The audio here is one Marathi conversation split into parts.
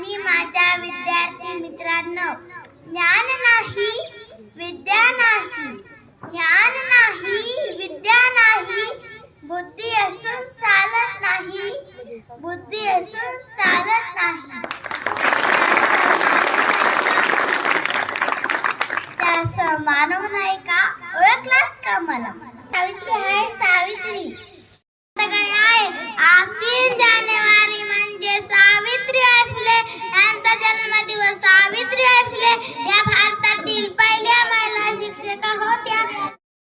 आणि माझ्या विद्यार्थी मित्रांनो, ज्ञान नाही विद्या नाही, ज्ञान नाही विद्या नाही, बुद्धी असून चालत नाही, बुद्धी असून चालत नाही. त्याचं मानव नाही का? ओळखलात का मला? सावित्री आहे सावित्री. सगळे आहे आज 3 जानेवारी म्हणजे सावित्रीबाई फुले यांचा जन्मदिवस. सावित्रीबाई फुले या भारतातील पहिल्या महिला शिक्षिका होत्या.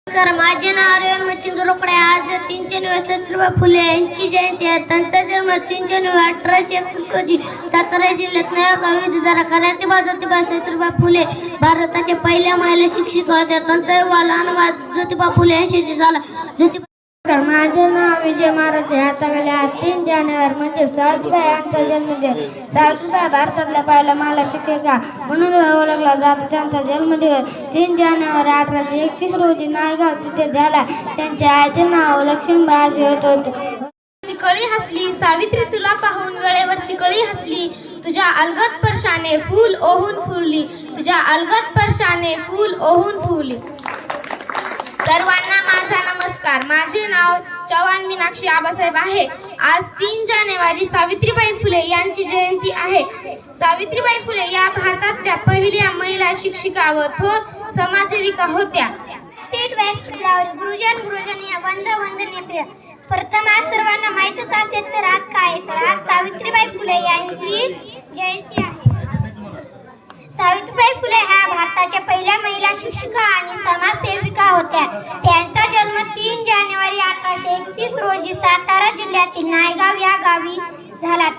तर माझे नाव रेवणचंद्र रोकडे. आज 3 जानेवारी सावित्रीबाई फुले यांची जयंती आहे. त्यांचा जन्म 3 जानेवारी 1831 रोजी सातारा जिल्ह्यात नळेगाव येथे झाला. क्रांतीबाई ज्योतिबा सावित्रीबाई फुले भारताच्या पहिल्या महिला शिक्षिका होत्या. त्यांचा विवाह लहानबाई ज्योतिबा फुले यांच्याशी झाला. ज्योतिबा माझे नाव विजय महाराज. याचा गेल्या 3 जानेवारी म्हणजे सावित्रीबाई यांचा जन्मदिवस. सावित्रीबाई भारतातल्या पहिल्या महिला शिक्षिका म्हणून ओळखला जातो. त्यांचा जन्मदिवस 3 जानेवारी 1831 रोजी नायगाव तिथे झाला. त्यांच्या आईचे नाव लक्ष्मीबाई असे होते. चिकळी हसली सावित्री तुला पाहून, वेळेवर चिकळी हसली, तुझ्या अलगद स्पर्शाने फूल ओहून फुलली, तुझ्या अलगद स्पर्शाने फूल ओहून फुलली. सर्वांना माझा नमस्कार. माझे नाव चव्हाण मीनाक्षी आबासाहेब आहे. आज 3 जानेवारी सावित्रीबाई फुले यांची जयंती आहे. सावित्रीबाई फुले या भारतातल्या पहिल्या महिला शिक्षिका व थोर समाजसेविका होत्या. स्टेट वेस्ट गुरुजन या वंदनीय प्रिय. प्रथम आज सर्वांना माहीतच असेल तर आज काय, तर आज सावित्रीबाई फुले यांची जयंती आहे. सावित्रीबाई फुले ह्या भारताच्या पहिल्या महिला शिक्षिका आणि समाजसेविका होत्या. त्यांचा जन्म 3 जानेवारी 1831 रोजी सातारा जिल्ह्यातील नायगाव या गावी झाला.